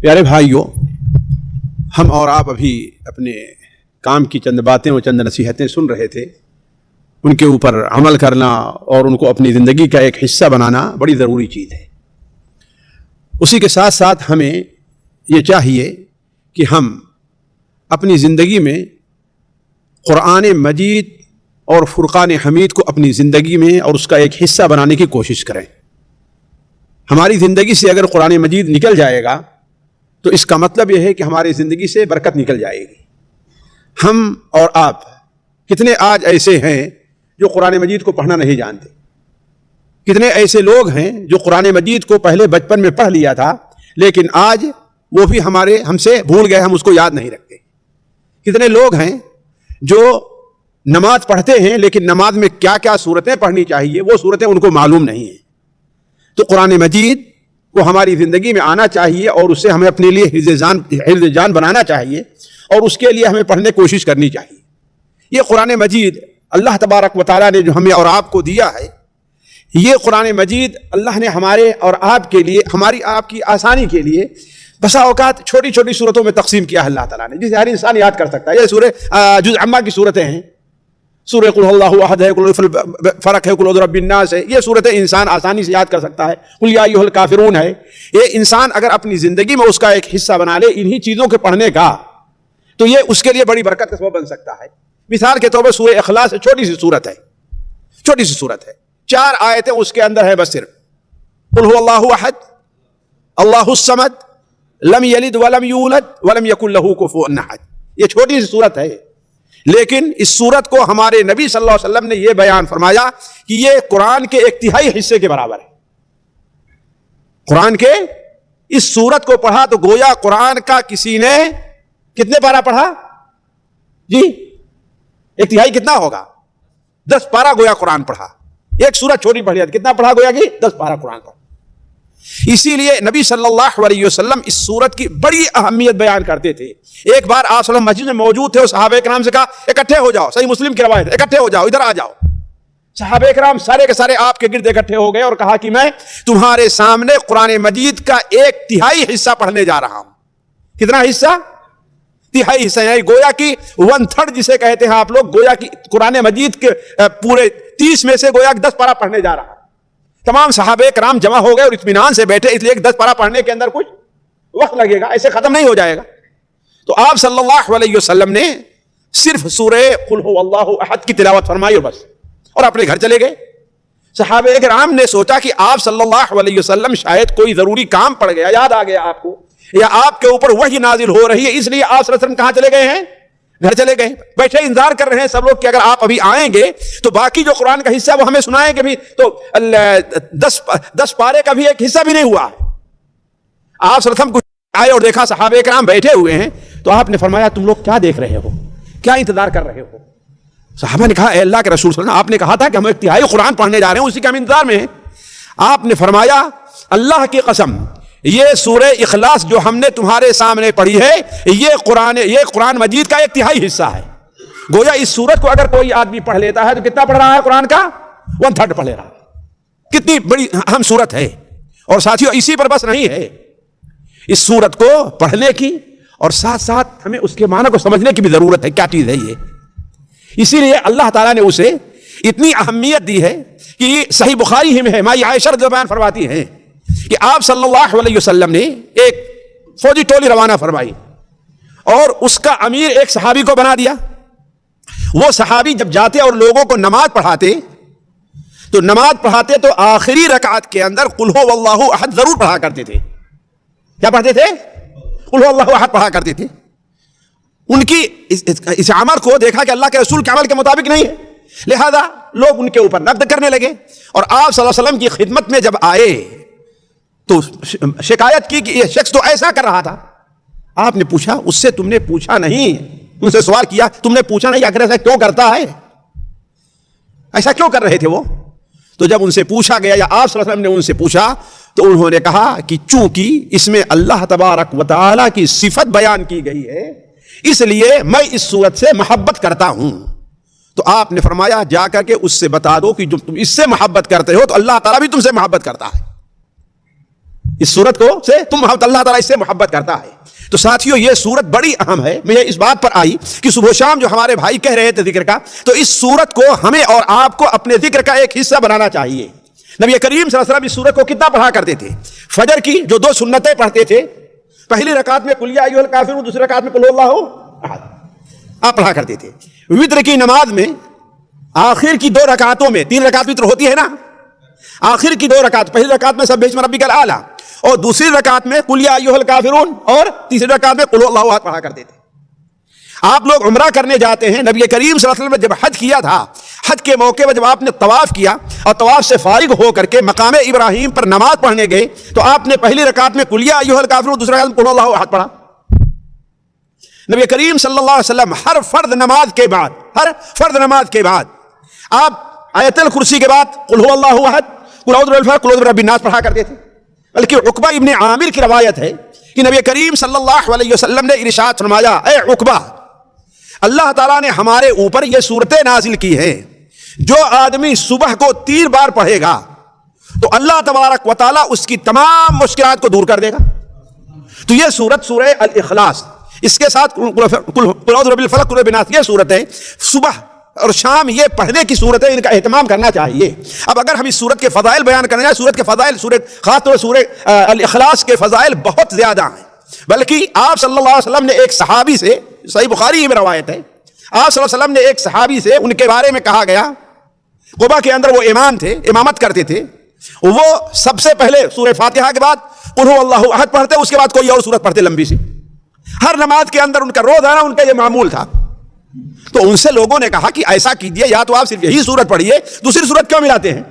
پیارے بھائیوں، ہم اور آپ ابھی اپنے کام کی چند باتیں اور چند نصیحتیں سن رہے تھے، ان کے اوپر عمل کرنا اور ان کو اپنی زندگی کا ایک حصہ بنانا بڑی ضروری چیز ہے۔ اسی کے ساتھ ساتھ ہمیں یہ چاہیے کہ ہم اپنی زندگی میں قرآن مجید اور فرقان حمید کو اپنی زندگی میں اور اس کا ایک حصہ بنانے کی کوشش کریں۔ ہماری زندگی سے اگر قرآن مجید نکل جائے گا تو اس کا مطلب یہ ہے کہ ہماری زندگی سے برکت نکل جائے گی۔ ہم اور آپ کتنے آج ایسے ہیں جو قرآن مجید کو پڑھنا نہیں جانتے، کتنے ایسے لوگ ہیں جو قرآن مجید کو پہلے بچپن میں پڑھ لیا تھا لیکن آج وہ بھی ہم سے بھول گئے، ہم اس کو یاد نہیں رکھتے۔ کتنے لوگ ہیں جو نماز پڑھتے ہیں لیکن نماز میں کیا کیا صورتیں پڑھنی چاہیے وہ صورتیں ان کو معلوم نہیں ہیں۔ تو قرآن مجید کو ہماری زندگی میں آنا چاہیے اور اسے ہمیں اپنے لیے حفظ جان بنانا چاہیے اور اس کے لیے ہمیں پڑھنے کی کوشش کرنی چاہیے۔ یہ قرآن مجید اللہ تبارک و تعالیٰ نے جو ہمیں اور آپ کو دیا ہے، یہ قرآن مجید اللہ نے ہمارے اور آپ کے لیے، ہماری آپ کی آسانی کے لیے بسا اوقات چھوٹی چھوٹی صورتوں میں تقسیم کیا ہے اللہ تعالیٰ نے، جسے ہر انسان یاد کر سکتا ہے۔ یہ سورہ جزء عامہ کی صورتیں ہیں، سورہ قل اللہ احد ہے، قل فرق ہے، قل اعوذ برب الناس ہے، یہ صورتیں انسان آسانی سے یاد کر سکتا ہے۔ قل یا ایھا الکافرون ہے، یہ انسان اگر اپنی زندگی میں اس کا ایک حصہ بنا لے انہی چیزوں کے پڑھنے کا تو یہ اس کے لیے بڑی برکت کا سبب بن سکتا ہے۔ مثال کے طور پر سورہ اخلاص چھوٹی سی صورت ہے، چھوٹی سی صورت ہے، 4 آیتیں اس کے اندر ہے بس صرف۔ قل هو اللہ احد اللہ الصمد لم یلد ولم یولد ولم یکن لہ کفوا احد، یہ چھوٹی سی صورت ہے لیکن اس صورت کو ہمارے نبی صلی اللہ علیہ وسلم نے یہ بیان فرمایا کہ یہ قرآن کے 1/3 حصے کے برابر ہے۔ قرآن کے اس صورت کو پڑھا تو گویا قرآن کا کسی نے کتنے پارہ پڑھا جی؟ 1/3 کتنا ہوگا؟ 10 پارہ گویا قرآن پڑھا۔ ایک سورت چھوٹی پڑھی جاتی، کتنا پڑھا گویا کہ 10 پارہ قرآن پڑھا۔ اسی لیے نبی صلی اللہ علیہ وسلم اس سورت کی بڑی اہمیت بیان کرتے تھے۔ ایک بار آپ صلی اللہ علیہ وسلم مسجد میں موجود تھے اور صحابہ کرام سے کہا اکٹھے ہو جاؤ، صحیح مسلم کی روایت ہے، اکٹھے ہو جاؤ، ادھر آ جاؤ۔ صحابہ کرام سارے کے سارے آپ کے گرد اکٹھے ہو گئے اور کہا کہ میں تمہارے سامنے قرآن مجید کا 1/3 حصہ پڑھنے جا رہا ہوں۔ کتنا حصہ؟ 1/3 حصہ، یعنی گویا کی 1/3 جسے کہتے ہیں آپ لوگ، گویا کی قرآن مجید کے پورے 30 میں سے گویا 10 پارہ پڑھنے جا رہا ہوں۔ تمام صحابہ کرام جمع ہو گئے اور اطمینان سے بیٹھے، اس لیے 10 پارہ پڑھنے کے اندر کچھ وقت لگے گا، ایسے ختم نہیں ہو جائے گا۔ تو آپ صلی اللہ علیہ وسلم نے صرف سورہ قل هو اللہ احد کی تلاوت فرمائی اور بس، اور اپنے گھر چلے گئے۔ صحابہ کرام نے سوچا کہ آپ صلی اللہ علیہ وسلم شاید کوئی ضروری کام پڑ گیا، یاد آ گیا آپ کو، یا آپ کے اوپر وحی نازل ہو رہی ہے، اس لیے آپ صلی اللہ علیہ وسلم کہاں چلے گئے ہیں؟ گھر چلے گئے، بیٹھے انتظار کر رہے ہیں سب لوگ کہ اگر آپ ابھی آئیں گے تو باقی جو قرآن کا حصہ وہ ہمیں سنائیں گے بھی، تو 10 پارے کا بھی ایک حصہ بھی نہیں ہوا۔ آپ صلی اللہ علیہ وسلم کچھ آئے اور دیکھا صحابہ کرام بیٹھے ہوئے ہیں تو آپ نے فرمایا تم لوگ کیا دیکھ رہے ہو، کیا انتظار کر رہے ہو؟ صحابہ نے کہا اے اللہ کے رسول صلی اللہ علیہ وسلم، آپ نے کہا تھا کہ ہم 1/3 قرآن پڑھنے جا رہے ہیں، اسی کے ہم انتظار میں ہیں۔ آپ نے فرمایا اللہ کی قسم، یہ سورہ اخلاص جو ہم نے تمہارے سامنے پڑھی ہے یہ قرآن مجید کا 1/3 حصہ ہے۔ گویا اس سورت کو اگر کوئی آدمی پڑھ لیتا ہے تو کتنا پڑھ رہا ہے؟ قرآن کا 1/3 پڑھ لے رہا ہے۔ کتنی بڑی اہم سورت ہے، اور ساتھیوں اسی پر بس نہیں ہے، اس سورت کو پڑھنے کی اور ساتھ ساتھ ہمیں اس کے معنی کو سمجھنے کی بھی ضرورت ہے، کیا چیز ہے یہ۔ اسی لیے اللہ تعالیٰ نے اسے اتنی اہمیت دی ہے کہ صحیح بخاری ہی میں ہے، مائی عائشہ رضی اللہ عنہا بیان فرماتی ہیں کہ آپ صلی اللہ علیہ وسلم نے ایک فوجی ٹولی روانہ فرمائی اور اس کا امیر ایک صحابی کو بنا دیا۔ وہ صحابی جب جاتے اور لوگوں کو نماز پڑھاتے تو آخری رکعت کے اندر قل هو اللہ احد ضرور پڑھا کرتے تھے۔ کیا پڑھتے تھے؟ قل هو اللہ احد پڑھا کرتے تھے۔ ان کی اس عمل کو دیکھا کہ اللہ کے رسول کے عمل کے مطابق نہیں ہے، لہذا لوگ ان کے اوپر نقد کرنے لگے، اور آپ صلی اللہ علیہ وسلم کی خدمت میں جب آئے تو شکایت کی کہ یہ شخص تو ایسا کر رہا تھا۔ آپ نے پوچھا، اس سے تم نے پوچھا نہیں، ان سے سوال کیا، تم نے پوچھا نہیں آخر ایسا کیوں کرتا ہے، ایسا کیوں کر رہے تھے وہ؟ تو جب ان سے پوچھا گیا یا آپ صلی اللہ علیہ وسلم نے ان سے پوچھا تو انہوں نے کہا کہ چونکہ اس میں اللہ تبارک و تعالیٰ کی صفت بیان کی گئی ہے اس لیے میں اس صورت سے محبت کرتا ہوں۔ تو آپ نے فرمایا جا کر کے اس سے بتا دو کہ جو تم اس سے محبت کرتے ہو تو اللہ تعالیٰ بھی تم سے محبت کرتا ہے۔ اس صورت کو سے تم محبت، اللہ تعالیٰ اس سے محبت کرتا ہے. تو ساتھیوں یہ صورت بڑی اہم ہے. مجھے اس بات پر آئی کہ صبح و شام جو ہمارے بھائی کہہ رہے تھے ذکر کا، تو اس صورت کو ہمیں اور آپ کو اپنے ذکر کا ایک حصہ بنانا چاہیے. نبی کریم صلی اللہ علیہ وسلم اس صورت کو کتنا پڑھا کرتے تھے؟ فجر کی جو 2 سنتیں پڑھتے تھے، پہلی رکعت میں قل یا ایھا الکافرون، دوسری رکعت میں قل هو اللہ احد، آپ پڑھا کرتے تھے. وتر کی نماز میں آخر کی 2 رکعتوں میں، 3 رکعت وتر ہوتی ہے نا، آخر کی 2 رکعت، پہلی رکعت میں سبح اسم ربک الاعلی اور دوسری رکعت میں قل یا ایھا الکافرون اور تیسری رکعت میں قل هو اللہ احد پڑھا کرتے تھے. آپ لوگ عمرہ کرنے جاتے ہیں، نبی کریم صلی اللہ علیہ وسلم نے جب حج کیا تھا، حج کے موقع پر جب آپ نے طواف کیا اور طواف سے فارغ ہو کر کے مقام ابراہیم پر نماز پڑھنے گئے تو آپ نے پہلی رکعت میں قل یا ایھا الکافرون، دوسری رکعت میں قل هو اللہ احد پڑھا. نبی کریم صلی اللہ علیہ وسلم ہر فرض نماز کے بعد آپ آیت الکرسی کے بعد قل هو اللہ احد، قل اعوذ برب الفلق، قل اعوذ برب الناس پڑھا کرتے تھے. بلکہ عقبہ ابن عامر کی روایت ہے کہ نبی کریم صلی اللہ علیہ وسلم نے ارشاد فرمایا، اے عقبہ، اللہ تعالیٰ نے ہمارے اوپر یہ صورتیں نازل کی ہیں، جو آدمی صبح کو 3 بار پڑھے گا تو اللہ تبارک و تعالیٰ اس کی تمام مشکلات کو دور کر دے گا. تو یہ صورت سورہ الاخلاص، اس کے ساتھ قل اعوذ برب الفلق، قل اعوذ برب الناس، یہ صورتیں صبح اور شام یہ پڑھنے کی صورتیں، ان کا اہتمام کرنا چاہیے. اب اگر ہم اس صورت کے فضائل بیان کرنا ہے، صورت کے فضائل، خاص طور سورہ الاخلاص کے فضائل بہت زیادہ ہیں. بلکہ آپ صلی اللہ علیہ وسلم نے ایک صحابی سے، صحیح بخاری میں روایت ہے، آپ صلی اللہ علیہ وسلم نے ایک صحابی سے ان کے بارے میں کہا گیا، قباء کے اندر وہ امام تھے، امامت کرتے تھے، وہ سب سے پہلے سورہ فاتحہ کے بعد قل هو اللہ احد پڑھتے، اس کے بعد کوئی اور سورت پڑھتے لمبی سی. ہر نماز کے اندر ان کا روزانہ ان کا یہ معمول تھا. تو ان سے لوگوں نے کہا کہ ایسا کیجئے، یا تو آپ صرف یہی سورت پڑھیے، دوسری سورت کیوں ملاتے ہیں؟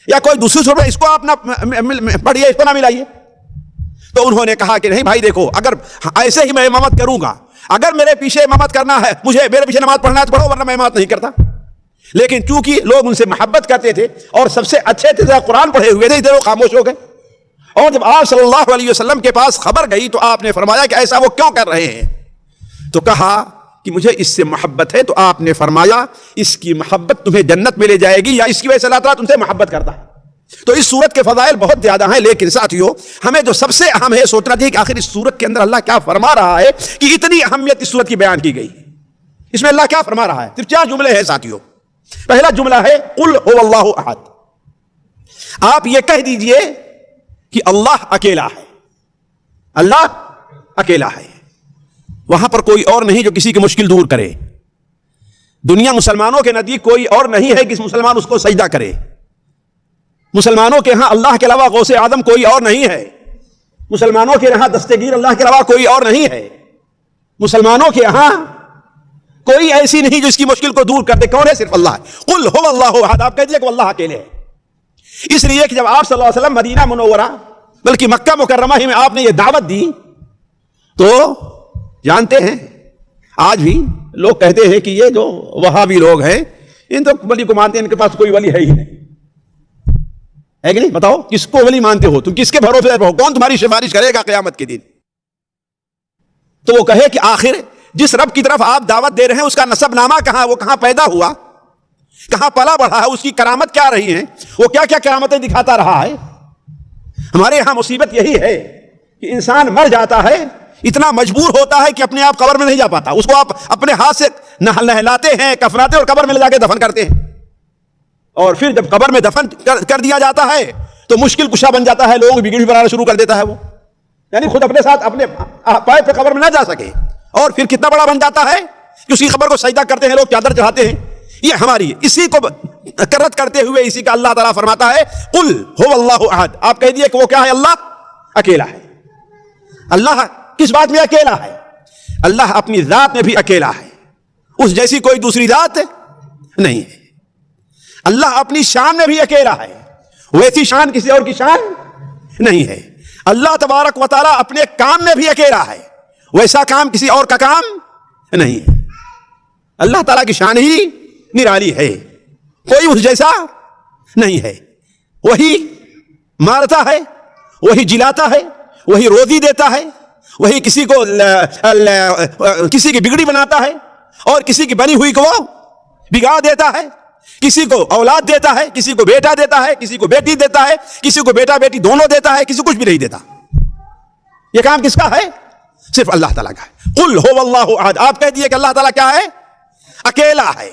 یا کوئی دوسری سورت اس کو آپ نہ پڑھیے، اس کو نہ ملائیے. تو انہوں نے کہا کہ نہیں بھائی دیکھو، اگر ایسے ہی میں امامت کروں گا، اگر میرے پیچھے امامت کرنا ہے، مجھے میرے پیچھے نماز پڑھنا ہے تو پڑھو، ورنہ میں امامت نہیں کرتا. لیکن چونکہ لوگ ان سے محبت کرتے تھے اور سب سے اچھے تھے، قرآن پڑھے ہوئے تھے، وہ خاموش ہو گئے. اور جب آپ صلی اللہ علیہ وسلم کے پاس خبر گئی تو آپ نے فرمایا کہ ایسا وہ کیوں کر رہے ہیں؟ تو کہا کہ مجھے اس سے محبت ہے. تو آپ نے فرمایا اس کی محبت تمہیں جنت میں لے جائے گی، یا اس کی وجہ سے اللہ تعالیٰ تم سے محبت کرتا ہے. تو اس صورت کے فضائل بہت زیادہ ہیں. لیکن ساتھیوں، ہمیں جو سب سے اہم ہے سوچنا چاہیے کہ آخر اس صورت کے اندر اللہ کیا فرما رہا ہے کہ اتنی اہمیت اس صورت کی بیان کی گئی. اس میں اللہ کیا فرما رہا ہے؟ صرف 4 جملے ہیں ساتھیوں. پہلا جملہ ہے قل هو اللہ احد. آپ یہ کہہ دیجئے کہ اللہ اکیلا ہے، اللہ اکیلا ہے، وہاں پر کوئی اور نہیں جو کسی کی مشکل دور کرے. دنیا مسلمانوں کے نزدیک کوئی اور نہیں ہے کہ مسلمان اس کو سجدہ کرے. مسلمانوں کے ہاں اللہ کے علاوہ غوث اعظم کوئی اور نہیں ہے. مسلمانوں کے یہاں دستگیر اللہ کے علاوہ کوئی اور نہیں ہے. مسلمانوں کے یہاں کوئی ایسی نہیں جو اس کی مشکل کو دور کر دے. کون ہے؟ صرف اللہ ہے. قل هو اللہ احد. آپ کہہ دیجئے کہ اللہ اکیلے ہے. اس لیے کہ جب آپ صلی اللہ علیہ وسلم مدینہ منورہ بلکہ مکہ مکرمہ ہی میں آپ نے یہ دعوت دی تو جانتے ہیں آج بھی لوگ کہتے ہیں کہ یہ جو وہابی لوگ ہیں ان تو ولی کو مانتے ہیں، ان کے پاس کوئی ولی ہے ہی نہیں. ہے کہ نہیں؟ بتاؤ کس کو ولی مانتے ہو تم؟ کس کے بھروسے رہو؟ کون تمہاری سفارش کرے گا قیامت کے دن؟ تو وہ کہے کہ آخر جس رب کی طرف آپ دعوت دے رہے ہیں اس کا نسب نامہ کہاں، وہ کہاں پیدا ہوا، کہاں پلا بڑھا ہے، اس کی کرامت کیا رہی ہیں، وہ کیا کیا کرامتیں دکھاتا رہا ہے. ہمارے یہاں مصیبت یہی ہے کہ انسان مر جاتا ہے، اتنا مجبور ہوتا ہے کہ اپنے آپ قبر میں نہیں جا پاتا. اس کو آپ اپنے ہاتھ سے نہلاتے ہیں، کفناتے اور قبر میں لے جا کے دفن کرتے ہیں. اور پھر جب قبر میں دفن کر دیا جاتا ہے تو مشکل کشا بن جاتا ہے، لوگوں کی بگڑی بنانا شروع کر دیتا ہے. وہ یعنی خود اپنے ساتھ اپنے پائے پہ قبر میں نہ جا سکے. اور پھر کتنا بڑا بن جاتا ہے کہ اس کی قبر کو سجدہ کرتے ہیں لوگ، چادر چڑھاتے ہیں. یہ ہماری اسی کو کرت کرتے ہوئے اسی کا اللہ تعالیٰ فرماتا ہے قل هو اللہ احد. آپ کہہ دیے کہ وہ کیا ہے؟ اللہ اکیلا ہے. اللہ کس بات میں اکیلا ہے؟ اللہ اپنی ذات میں بھی اکیلا ہے، اس جیسی کوئی دوسری ذات نہیں ہے. اللہ اپنی شان میں بھی اکیلا ہے، ویسی شان کسی اور کی شان نہیں ہے. اللہ تبارک و تعالیٰ اپنے کام میں بھی اکیلا ہے، ویسا کام کسی اور کا کام نہیں ہے. اللہ تعالیٰ کی شان ہی نرالی ہے، کوئی اس جیسا نہیں ہے. وہی مارتا ہے، وہی جلاتا ہے، وہی روزی دیتا ہے، وہی کسی کو کسی کی بگڑی بناتا ہے اور کسی کی بنی ہوئی کو وہ بگاڑ دیتا ہے. کسی کو اولاد دیتا ہے، کسی کو بیٹا دیتا ہے، کسی کو بیٹی دیتا ہے، کسی کو بیٹا بیٹی دونوں دیتا ہے، کسی کو کچھ بھی نہیں دیتا. یہ کام کس کا ہے؟ صرف اللہ تعالیٰ کا ہے. قل هو اللہ احد، آپ کہہ دیے کہ اللہ تعالیٰ کیا ہے؟ اکیلا ہے،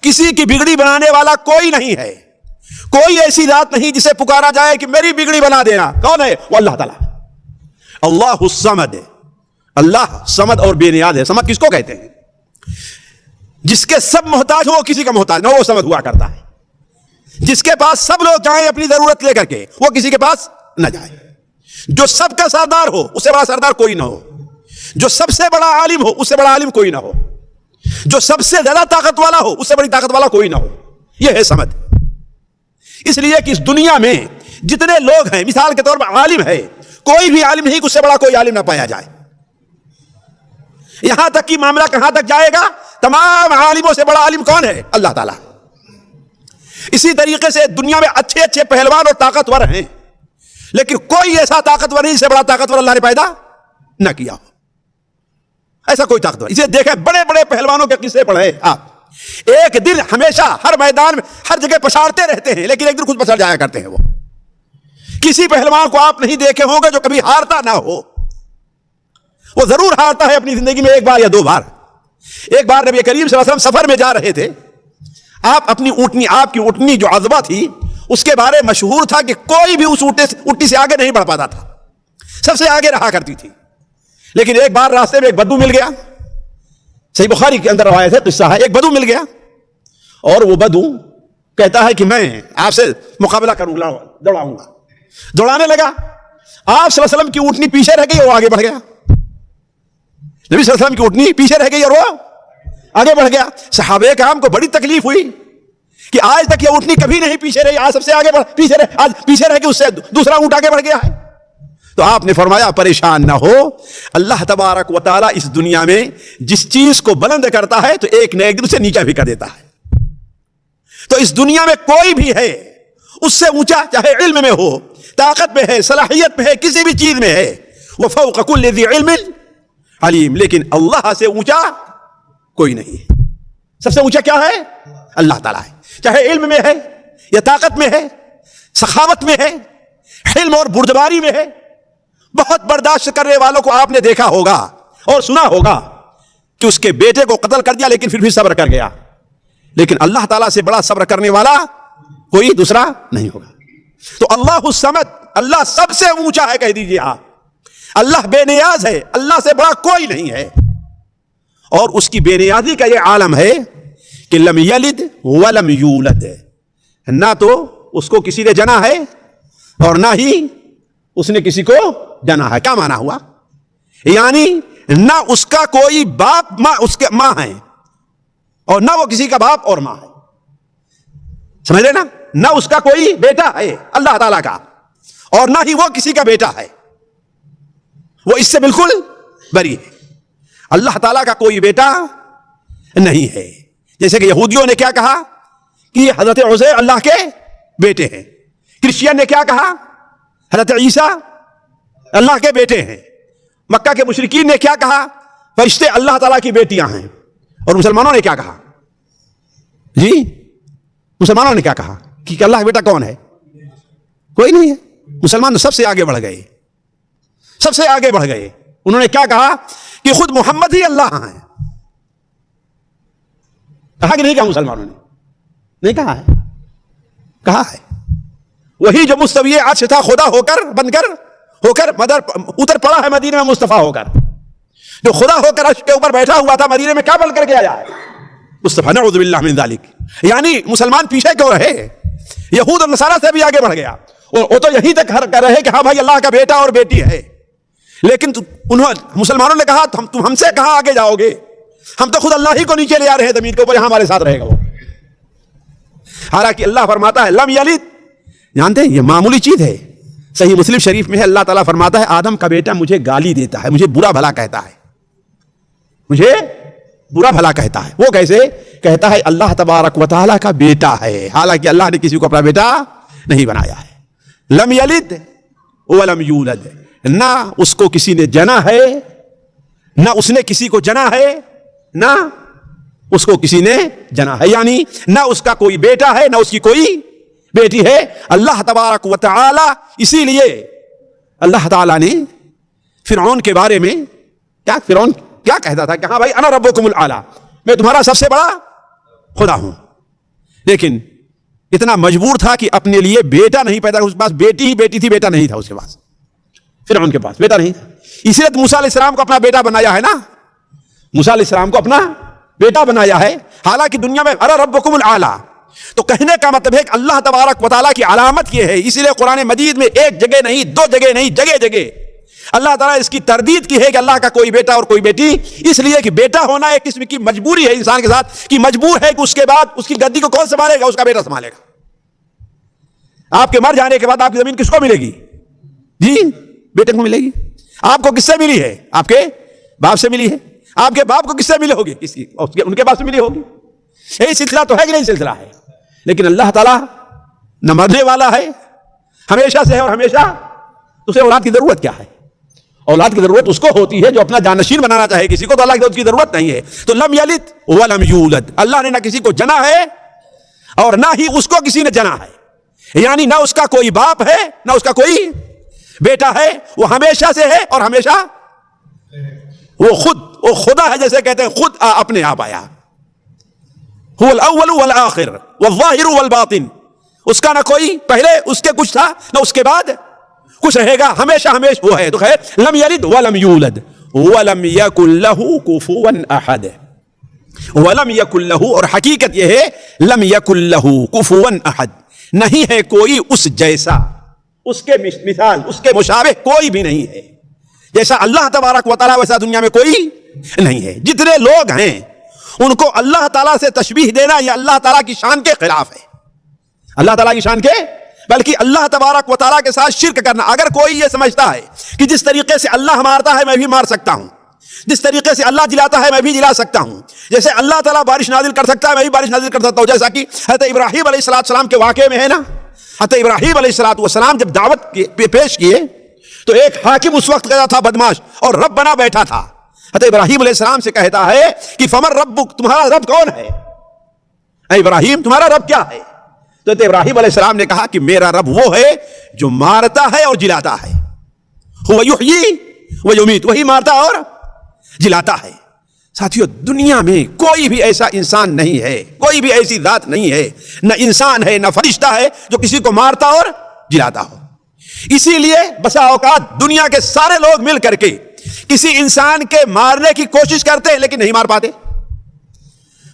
کسی کی بگڑی بنانے والا کوئی نہیں ہے، کوئی ایسی ذات نہیں جسے پکارا جائے کہ میری بگڑی بنا دینا. کون ہے؟ وہ اللہ تعالیٰ. اللہ الصمد، اللہ صمد اور بے نیاز ہے. صمد کس کو کہتے ہیں؟ جس کے سب محتاج ہو کسی کا محتاج نہ، وہ صمد ہوا کرتا ہے. جس کے پاس سب لوگ جائیں اپنی ضرورت لے کر کے، وہ کسی کے پاس نہ جائے. جو سب کا سردار ہو اس سے بڑا سردار کوئی نہ ہو، جو سب سے بڑا عالم ہو اس سے بڑا عالم کوئی نہ ہو، جو سب سے زیادہ طاقت والا ہو اس سے بڑی طاقت والا کوئی نہ ہو. یہ ہے صمد. اس لیے کہ اس دنیا میں جتنے لوگ ہیں، مثال کے طور پر عالم ہے، کوئی بھی عالم نہیں کہ اس سے بڑا کوئی عالم نہ پایا جائے. یہاں تک کہ معاملہ کہاں تک جائے گا؟ تمام عالموں سے بڑا عالم کون ہے؟ اللہ تعالیٰ. اسی طریقے سے دنیا میں اچھے اچھے پہلوان اور طاقتور ہیں، لیکن کوئی ایسا طاقتور نہیں، سے بڑا طاقتور اللہ نے پیدا نہ کیا ہو. ایسا کوئی طاقتور. اسے دیکھیں، بڑے بڑے پہلوانوں کے قصے پڑھیں آپ. ایک دن ہمیشہ ہر میدان میں ہر جگہ پچھاڑتے رہتے ہیں، لیکن ایک دن خود پچھڑ جایا کرتے ہیں. وہ کسی پہلوان کو آپ نہیں دیکھے ہوں گے جو کبھی ہارتا نہ ہو. وہ ضرور ہارتا ہے اپنی زندگی میں ایک بار یا دو بار. ایک بار نبی کریم صلی اللہ علیہ وسلم سفر میں جا رہے تھے. آپ اپنی اونٹنی، آپ کی اونٹنی جو عذبہ تھی، اس کے بارے مشہور تھا کہ کوئی بھی اس اونٹنی سے آگے نہیں بڑھ پاتا تھا، سب سے آگے رہا کرتی تھی. لیکن ایک بار راستے میں ایک بدو مل گیا. صحیح بخاری کے اندر روایت ہے، قصہ ہے. ایک بدو مل گیا اور وہ بدو کہتا ہے کہ میں آپ سے مقابلہ کروں گا، دوڑاؤں گا. دوڑانے لگا. آپ صلی اللہ علیہ وسلم کی اونٹنی پیچھے رہ گئی اور وہ آگے بڑھ گیا. نبی صلی اللہ علیہ وسلم کی اونٹنی پیچھے رہ گئی اور وہ آگے بڑھ گیا. صحابہ کرام کو بڑی تکلیف ہوئی کہ آج تک یہ اونٹنی کبھی نہیں پیچھے رہی، آج سب سے آگے آج پیچھے رہ کے اس سے دوسرا اونٹ آگے بڑھ گیا ہے. تو آپ نے فرمایا پریشان نہ ہو، اللہ تبارک و تعالیٰ اس دنیا میں جس چیز کو بلند کرتا ہے تو ایک نہ ایک دن اسے نیچا بھی کر دیتا ہے. تو اس دنیا میں کوئی بھی ہے اس سے اونچا، چاہے علم میں ہو، طاقت میں ہے، صلاحیت میں ہے، کسی بھی چیز میں ہے، وہ فوق کل ذی علم علیم. لیکن اللہ سے اونچا کوئی نہیں. سب سے اونچا کیا ہے؟ اللہ تعالیٰ ہے. چاہے علم میں ہے یا طاقت میں ہے، سخاوت میں ہے، حلم اور بردباری میں ہے. بہت برداشت کرنے والوں کو آپ نے دیکھا ہوگا اور سنا ہوگا کہ اس کے بیٹے کو قتل کر دیا لیکن پھر بھی صبر کر گیا. لیکن اللہ تعالیٰ سے بڑا صبر کرنے والا کوئی دوسرا نہیں ہوگا. تو اللہ الصمد، اللہ سب سے اونچا ہے، کہہ دیجئے آپ. اللہ بے نیاز ہے، اللہ سے بڑا کوئی نہیں ہے. اور اس کی بے نیازی کا یہ عالم ہے کہ لم یلد ولم یولد، نہ تو اس کو کسی نے جنا ہے اور نہ ہی اس نے کسی کو جنا ہے. کیا معنی ہوا؟ یعنی نہ اس کا کوئی باپ اس کے ماں ہے اور نہ وہ کسی کا باپ اور ماں ہے. سمجھ رہے نا؟ نہ اس کا کوئی بیٹا ہے اللہ تعالیٰ کا اور نہ ہی وہ کسی کا بیٹا ہے. وہ اس سے بالکل بری ہے. اللہ تعالیٰ کا کوئی بیٹا نہیں ہے. جیسے کہ یہودیوں نے کیا کہا کہ حضرت عزیر اللہ کے بیٹے ہیں. کرسچین نے کیا کہا؟ حضرت عیسیٰ اللہ کے بیٹے ہیں. مکہ کے مشرکین نے کیا کہا؟ فرشتے اللہ تعالیٰ کی بیٹیاں ہیں. اور مسلمانوں نے کیا کہا؟ جی مسلمانوں نے کیا کہا کہ اللہ کا بیٹا کون ہے؟ کوئی نہیں ہے. مسلمان سب سے آگے بڑھ گئے، سب سے آگے بڑھ گئے. انہوں نے کیا کہا کہ خود محمد ہی اللہ ہیں. کہا کہ نہیں کہا؟ مسلمانوں نے نہیں کہا ہے، کہا ہے. وہی جو مستوی عرش تھا خدا ہو کر بن کر ہو کر اتر پڑا ہے مدینے میں مصطفیٰ ہو کر. جو خدا ہو کر عرش کے اوپر بیٹھا ہوا تھا مدینے میں کیا بن کر کے آیا ہے؟ مصطفیٰ. نعوذ باللہ من ذالک. یعنی مسلمان پیچھے کیوں رہے؟ یہود اور نصارہ سے بھی آگے بڑھ گیا. وہ تو یہی تک کہہ رہے کہ ہاں بھائی اللہ کا بیٹا اور بیٹی ہے. لیکن مسلمانوں نے کہا تم ہم سے کہاں آگے جاؤ گے؟ ہم تو خود اللہ ہی کو نیچے لے آ رہے ہیں زمین کے اوپر، یہاں ہمارے ساتھ رہے گا وہ. حالانکہ اللہ فرماتا ہے لم یلد. جانتے ہیں یہ معمولی چیز ہے. صحیح مسلم شریف میں ہے اللہ تعالیٰ فرماتا ہے آدم کا بیٹا مجھے گالی دیتا ہے، مجھے برا بھلا کہتا ہے، مجھے برا بھلا کہتا ہے. وہ کیسے کہتا ہے؟ اللہ تبارک و تعالیٰ کا بیٹا ہے، حالانکہ اللہ نے کسی کو اپنا بیٹا نہیں بنایا ہے. لم یلد ولم یولد، نہ اس کو کسی نے جنا ہے، نہ اس نے کسی کو جنا ہے، نہ اس کو کسی نے جنا ہے. یعنی نہ اس کا کوئی بیٹا ہے نہ اس کی کوئی بیٹی ہے. اللہ تبارک و تعالی، اسی لیے اللہ تعالی نے فرعون کے بارے میں کیا فرعون کیا کہتا تھا کہ ہاں بھائی انا ربکم الاعلی، میں تمہارا سب سے بڑا خدا ہوں، لیکن اتنا مجبور تھا کہ اپنے لیے بیٹا نہیں پیدا، اس کے پاس بیٹی ہی بیٹی تھی، بیٹا نہیں تھا اس کے پاس، فرعون کے پاس بیٹا نہیں تھا، اسی لیے موسیٰ علیہ السلام کو اپنا بیٹا بنایا ہے نا، موسیٰ علیہ السلام کو اپنا بیٹا بنایا ہے، حالانکہ دنیا میں انا ربکم الاعلی، تو کہنے کا مطلب ہے کہ اللہ تبارک و تعالیٰ کی علامت یہ ہے، اسی لیے قرآن مجید میں ایک جگہ نہیں، دو جگہ نہیں، جگہ جگہ اللہ تعالیٰ اس کی تردید کی ہے کہ اللہ کا کوئی بیٹا اور کوئی بیٹی، اس لیے کہ بیٹا ہونا ایک قسم کی مجبوری ہے انسان کے ساتھ، کہ مجبور ہے کہ اس کے بعد اس کی گدی کو کون سنبھالے گا؟ اس کا بیٹا سنبھالے گا۔ آپ کے مر جانے کے بعد آپ کی زمین کس کو ملے گی؟ جی بیٹے کو ملے گی۔ آپ کو کس سے ملی ہے؟ آپ کے باپ سے ملی ہے۔ آپ کے باپ کو کس سے ملے ہوگی؟ ان کے باپ سے ملی ہوگی۔ یہی سلسلہ تو ہے کہ نہیں سلسلہ ہے؟ لیکن اللہ تعالیٰ نہ مرنے والا ہے، ہمیشہ سے ہے، اور ہمیشہ اسے اولاد کی ضرورت کیا ہے؟ اولاد کی ضرورت اس کو ہوتی ہے جو اپنا جانشین بنانا چاہے کسی کو، تو اللہ کی ضرورت نہیں ہے۔ تو لم یلد ولم یولد، اللہ نے نہ کسی کو جنا ہے اور نہ ہی اس کو کسی نے جنا ہے، یعنی نہ اس کا کوئی باپ ہے نہ اس کا کوئی بیٹا ہے، وہ ہمیشہ سے ہے اور ہمیشہ وہ خدا ہے، جیسے کہتے ہیں خود اپنے آپ آیا، هو الاول والآخر والظاہر والباطن، اس کا نہ کوئی پہلے اس کے کچھ تھا نہ اس کے بعد کچھ رہے گا، ہمیشہ وہ ہے۔ تو خیر لم یلد ولم یولد ولم یکن له کفوا احد، ولم یکن له، اور حقیقت یہ ہے لم یکن له کفوا احد، نہیں ہے کوئی اس جیسا، اس کے مثال، اس کے مشابہ کوئی بھی نہیں ہے، جیسا اللہ تبارک و تعالیٰ ویسا دنیا میں کوئی نہیں ہے۔ جتنے لوگ ہیں ان کو اللہ تعالیٰ سے تشبیہ دینا یہ اللہ تعالیٰ کی شان کے خلاف ہے، اللہ تعالیٰ کی شان کے، بلکہ اللہ تبارک و تعالیٰ کے ساتھ شرک کرنا۔ اگر کوئی یہ سمجھتا ہے کہ جس طریقے سے اللہ مارتا ہے میں بھی مار سکتا ہوں، جس طریقے سے اللہ جلاتا ہے میں بھی جلا سکتا ہوں، جیسے اللہ تعالیٰ بارش نازل کر سکتا ہے میں بھی بارش نازل کر سکتا ہوں، جیسا کہ حضرت ابراہیم علیہ السلام کے واقعے میں ہے نا، حضرت ابراہیم علیہ السلام جب دعوت پیش کیے تو ایک حاکم اس وقت گیا تھا بدماش، اور رب بنا بیٹھا تھا، حضرت ابراہیم علیہ السلام سے کہتا ہے کہ فمن ربک، تمہارا رب کون ہے؟ اے ابراہیم تمہارا رب کیا ہے؟ تو ابراہیم علیہ السلام نے کہا کہ میرا رب وہ ہے جو مارتا ہے اور جلاتا ہے، هو یحیی و یمیت، وہی مارتا اور جلاتا ہے۔ ساتھیو دنیا میں کوئی بھی ایسا انسان نہیں ہے، کوئی بھی ایسی ذات نہیں ہے، نہ انسان ہے نہ فرشتہ ہے جو کسی کو مارتا اور جلاتا ہو۔ اسی لیے بسا اوقات دنیا کے سارے لوگ مل کر کے کسی انسان کے مارنے کی کوشش کرتے ہیں لیکن نہیں مار پاتے۔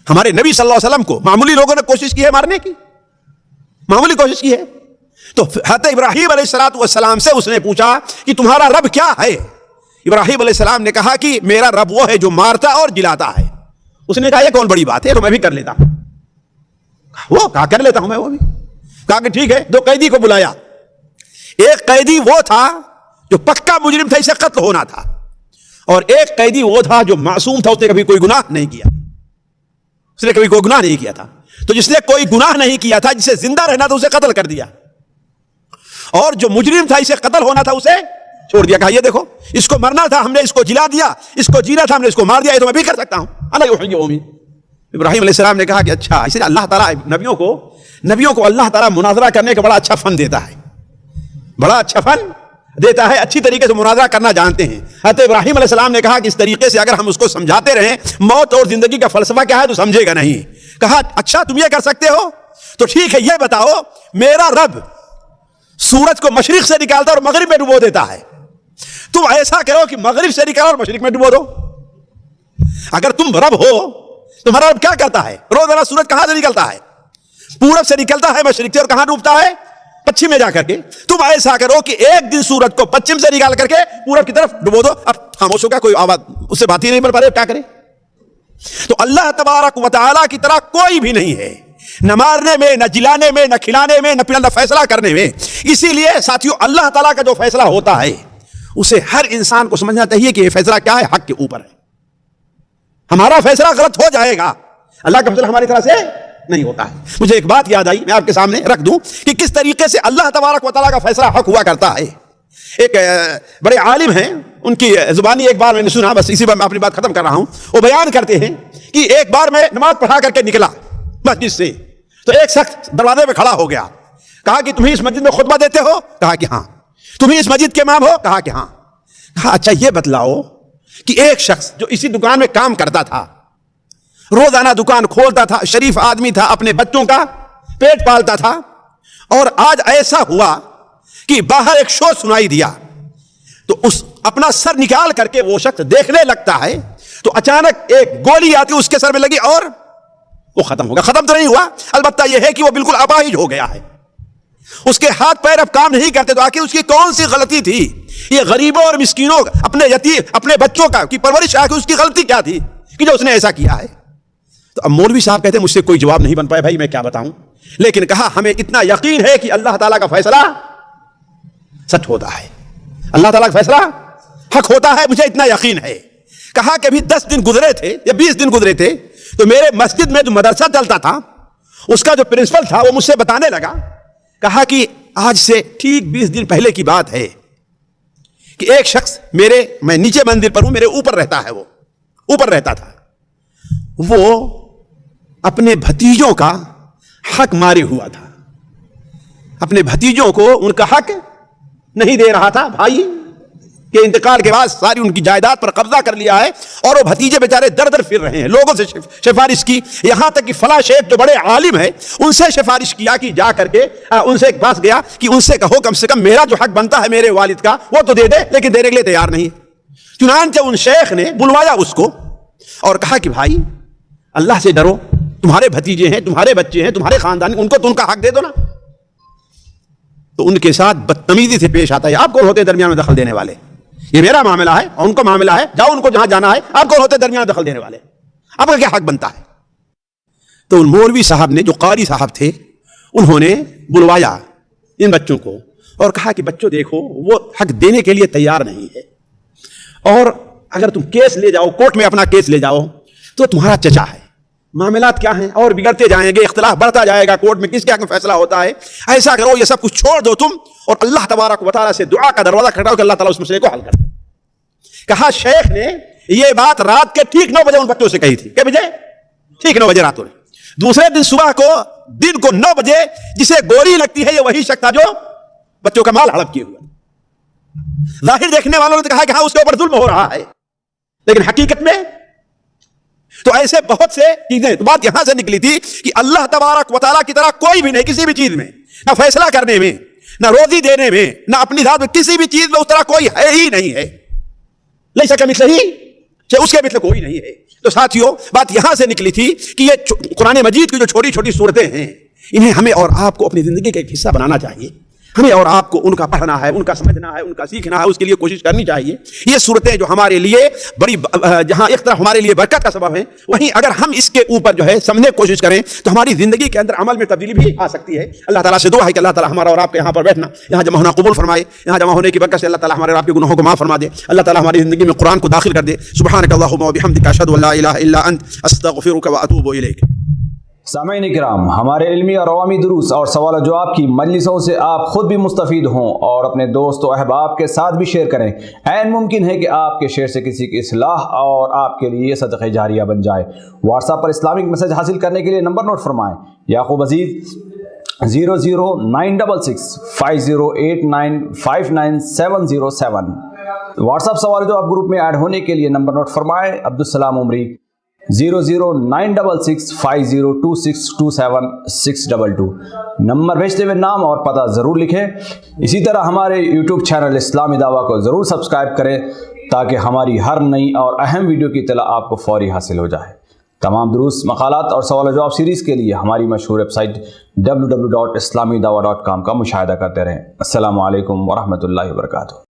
ہمارے نبی صلی اللہ علیہ وسلم کو معمولی لوگوں نے کوشش کی ہے مارنے کی، معمولی کوشش کی ہے۔ تو حضرت ابراہیم علیہ السلام سے اس نے پوچھا کہ تمہارا رب کیا ہے؟ ابراہیم علیہ السلام نے کہا کہ میرا رب وہ ہے جو مارتا اور جلاتا ہے۔ اس نے کہا یہ کون بڑی بات ہے، تو میں بھی کر لیتا ہوں، وہ کہا کر لیتا ہوں میں، وہ بھی کہا کہ ٹھیک ہے۔ دو قیدی کو بلایا، ایک قیدی وہ تھا جو پکا مجرم تھا، اسے قتل ہونا تھا، اور ایک قیدی وہ تھا جو معصوم تھا، اس نے کبھی کوئی گناہ نہیں کیا، اس نے کبھی کوئی گناہ نہیں کیا تھا۔ تو جس نے کوئی گناہ نہیں کیا تھا، جسے زندہ رہنا تھا، اسے قتل کر دیا، اور جو مجرم تھا اسے قتل ہونا تھا اسے چھوڑ دیا، کہا یہ دیکھو اس کو مرنا تھا ہم نے اس کو جلا دیا، اس کو جینا تھا ہم نے اس کو مار دیا، یہ تو میں بھی کر سکتا ہوں۔ ابراہیم علیہ السلام نے کہا کہ اچھا، اس لیے اللہ تعالیٰ نبیوں کو اللہ تعالیٰ مناظرہ کرنے کا بڑا اچھا فن دیتا ہے، بڑا اچھا فن دیتا ہے، اچھی طریقے سے مناظرہ کرنا جانتے ہیں۔ حضرت ابراہیم علیہ السلام نے کہا کہ اس طریقے سے اگر ہم اس کو سمجھاتے رہیں موت اور زندگی کا فلسفہ کیا ہے تو سمجھے گا نہیں۔ کہا اچھا تم یہ کر سکتے ہو تو ٹھیک ہے، یہ بتاؤ میرا رب سورج کو مشرق سے نکالتا اور مغرب میں ڈبو دیتا ہے، تم ایسا کرو کہ مغرب سے نکالو اور مشرق میں ڈبو دو۔ اگر تم رب ہو، تمہارا رب کیا کرتا ہے؟ روزانہ سورج کہاں سے نکلتا ہے؟ پورب سے نکلتا ہے مشرق سے، اور کہاں ڈوبتا ہے؟ پچھم میں جا کر کے۔ تم ایسا کرو کہ ایک دن سورج کو پچھم سے نکال کر کے پورب کی طرف ڈبو دو۔ اب خاموش ہو گیا، کوئی آواز اس سے بات ہی نہیں بن پا رہے، کیا کرے؟ تو اللہ تبارک و تعالیٰ کی طرح کوئی بھی نہیں ہے، نہ مارنے میں، نہ جلانے میں، نہ کھلانے میں، نہ فیصلہ کرنے میں۔ اسی لیے ساتھیو اللہ تعالیٰ کا جو فیصلہ ہوتا ہے اسے ہر انسان کو سمجھنا چاہیے کہ یہ فیصلہ کیا ہے، حق کے اوپر ہے۔ ہمارا فیصلہ غلط ہو جائے گا، اللہ کا فیصلہ ہماری طرح سے نہیں ہوتا ہے۔ مجھے ایک بات یاد آئی، میں آپ کے سامنے رکھ دوں کہ کس طریقے سے اللہ تبارک و تعالیٰ کا فیصلہ حق ہوا کرتا ہے۔ ایک بڑے عالم ہیں، ان کی زبانی ایک بار میں نے سنا، بس اسی بار میں اپنی بات ختم کر رہا ہوں۔ وہ بیان کرتے ہیں کہ ایک بار میں نماز پڑھا کر کے نکلا مسجد سے، تو ایک شخص دروازے پہ کھڑا ہو گیا، کہا کہ تمہیں اس مسجد میں خطبہ دیتے ہو؟ کہا کہ ہاں۔ تمہیں اس مسجد کے امام ہو؟ کہا کہ ہاں۔ کہا اچھا یہ بتلاؤ کہ ایک شخص جو اسی دکان میں کام کرتا تھا, روزانہ دکان کھولتا تھا, شریف آدمی تھا, اپنے بچوں کا پیٹ پالتا تھا, اور آج ایسا ہوا کہ باہر ایک شور سنائی دیا تو اس اپنا سر نکال کر کے وہ شخص دیکھنے لگتا ہے تو اچانک ایک گولی آتی اس کے سر میں لگی اور وہ ختم ہو گیا. ختم تو نہیں ہوا, البتہ یہ ہے کہ وہ بالکل اپاہج ہو گیا ہے, اس کے ہاتھ پیر اب کام نہیں کرتے. تو آخر اس کی کون سی غلطی تھی؟ یہ غریبوں اور مسکینوں اپنے یتیم اپنے بچوں کی پرورش آخر اس کی غلطی کیا تھی کہ جو اس نے ایسا کیا ہے؟ تو اب مولوی صاحب کہتے ہیں مجھ سے کوئی جواب نہیں بن پایا بھائی میں کیا بتاؤں, لیکن کہا ہمیں اتنا یقین ہے کہ اللہ تعالیٰ کا فیصلہ سچ ہوتا ہے, اللہ تعالیٰ کا فیصلہ حق ہوتا ہے, مجھے اتنا یقین ہے. کہا کہ ابھی 10 دن گزرے تھے یا 20 دن گزرے تھے تو میرے مسجد میں جو مدرسہ چلتا تھا اس کا جو پرنسپل تھا وہ مجھ سے بتانے لگا, کہا کہ آج سے ٹھیک 20 دن پہلے کی بات ہے کہ ایک شخص میں نیچے مندر پر ہوں, میرے اوپر رہتا ہے, وہ اوپر رہتا تھا, وہ اپنے بھتیجوں کا حق مارے ہوا تھا, اپنے بھتیجوں کو ان کا حق نہیں دے رہا تھا. بھائی کے انتقال کے بعد ساری ان کی جائیداد پر قبضہ کر لیا ہے اور وہ بھتیجے بیچارے در در پھر رہے ہیں. لوگوں سے سفارش کی, یہاں تک کہ فلاں شیخ جو بڑے عالم ہیں ان سے سفارش کیا کہ جا کر کے ان سے ایک پاس گیا کہ ان سے کہو کم سے کم میرا جو حق بنتا ہے میرے والد کا وہ تو دے دے, لیکن دینے کے لیے تیار نہیں. چنانچہ ان شیخ نے بلوایا اس کو اور کہا کہ بھائی اللہ سے ڈرو, تمہارے بھتیجے ہیں, تمہارے بچے ہیں, تمہارے خاندان, ان کو تو ان کا حق دے دو نا. تو ان کے ساتھ بدتمیزی سے پیش آتا ہے. آپ کون ہوتے درمیان میں دخل دینے والے؟ یہ میرا معاملہ ہے اور ان کو معاملہ ہے, جاؤ ان کو جہاں جانا ہے. آپ کون ہوتے درمیان میں دخل دینے والے؟ آپ کا کیا حق بنتا ہے؟ تو ان مولوی صاحب نے جو قاری صاحب تھے انہوں نے بلوایا ان بچوں کو اور کہا کہ بچوں دیکھو وہ حق دینے کے لیے تیار نہیں ہے, اور اگر تم کیس لے جاؤ, کورٹ میں اپنا کیس لے جاؤ تو تمہارا چچا ہے, معاملات کیا ہیں اور بگڑتے جائیں گے, اختلاف بڑھتا جائے گا, کورٹ میں کس کے حق میں فیصلہ ہوتا ہے. ایسا کرو یہ سب کچھ چھوڑ دو تم اور اللہ تبارک و تعالیٰ سے دعا کا دروازہ کھٹکاؤ کہ اللہ تعالیٰ اس مسئلے کو حل کر دے. کہا شیخ نے یہ بات رات کے ٹھیک 9 بجے ان بچوں سے کہی تھی. کہ بجے ٹھیک 9 بجے راتوں نے. دوسرے دن صبح کو دن کو 9 بجے جسے گولی لگتی ہے یہ وہی شخص تھا جو بچوں کا مال ہڑپ کیے ہوئے. ظاہر دیکھنے والوں نے کہا کہ ہاں اس کے اوپر ظلم ہو رہا ہے, لیکن حقیقت میں تو ایسے بہت سے چیزیں. تو بات یہاں سے نکلی تھی کہ اللہ تبارک و تعالیٰ کی طرح کوئی بھی نہیں کسی بھی چیز میں, نہ فیصلہ کرنے میں, نہ روزی دینے میں, نہ اپنی ذات میں, کسی بھی چیز میں اس طرح کوئی ہے ہی نہیں ہے. لیسا کمثلہ اس کے مثل کوئی نہیں ہے. تو ساتھیوں بات یہاں سے نکلی تھی کہ یہ قرآن مجید کی جو چھوٹی چھوٹی صورتیں ہیں انہیں ہمیں اور آپ کو اپنی زندگی کا ایک حصہ بنانا چاہیے. ہمیں اور آپ کو ان کا پڑھنا ہے, ان کا سمجھنا ہے, ان کا سیکھنا ہے, اس کے لیے کوشش کرنی چاہیے. یہ صورتیں جو ہمارے لیے بڑی جہاں ایک طرف ہمارے لیے برکت کا سبب ہے, وہیں اگر ہم اس کے اوپر جو ہے سمجھنے کی کوشش کریں تو ہماری زندگی کے اندر عمل میں تبدیلی بھی آ سکتی ہے. اللہ تعالیٰ سے دعا ہے کہ اللہ تعالیٰ ہمارا اور آپ کے یہاں پر بیٹھنا, یہاں جمع ہونا قبول فرمائے. یہاں جمع ہونے کی برکت سے اللہ تعالیٰ ہمارے اور آپ کے گناہوں کو معاف فرما دے. اللہ تعالیٰ ہماری زندگی میں قرآن کو داخل کر دے. سبحانک اللہم و بحمدک اشہد ان لا الہ الا انت استغفرک و اتوب الیک. سامعین کرام, ہمارے علمی اور عوامی دروس اور سوال و جواب کی مجلسوں سے آپ خود بھی مستفید ہوں اور اپنے دوست و احباب کے ساتھ بھی شیئر کریں. عین ممکن ہے کہ آپ کے شیئر سے کسی کی اصلاح اور آپ کے لیے صدقہ جاریہ بن جائے. واٹس ایپ پر اسلامک میسج حاصل کرنے کے لیے نمبر نوٹ فرمائیں: یعقوب عزیز 00966 5089 59707. واٹس ایپ سوال جو آپ گروپ میں ایڈ ہونے کے لیے نمبر نوٹ فرمائیں: عبدالسلام عمری 00966 502627 622. نمبر بھیجتے ہوئے نام اور پتہ ضرور لکھیں. اسی طرح ہمارے یوٹیوب چینل اسلامی دعویٰ کو ضرور سبسکرائب کریں تاکہ ہماری ہر نئی اور اہم ویڈیو کی اطلاع آپ کو فوری حاصل ہو جائے. تمام دروس، مقالات اور سوال و جواب سیریز کے لیے ہماری مشہور ویب سائٹ www.islamidawah.com کا مشاہدہ کرتے رہیں. السلام علیکم ورحمۃ اللہ وبرکاتہ.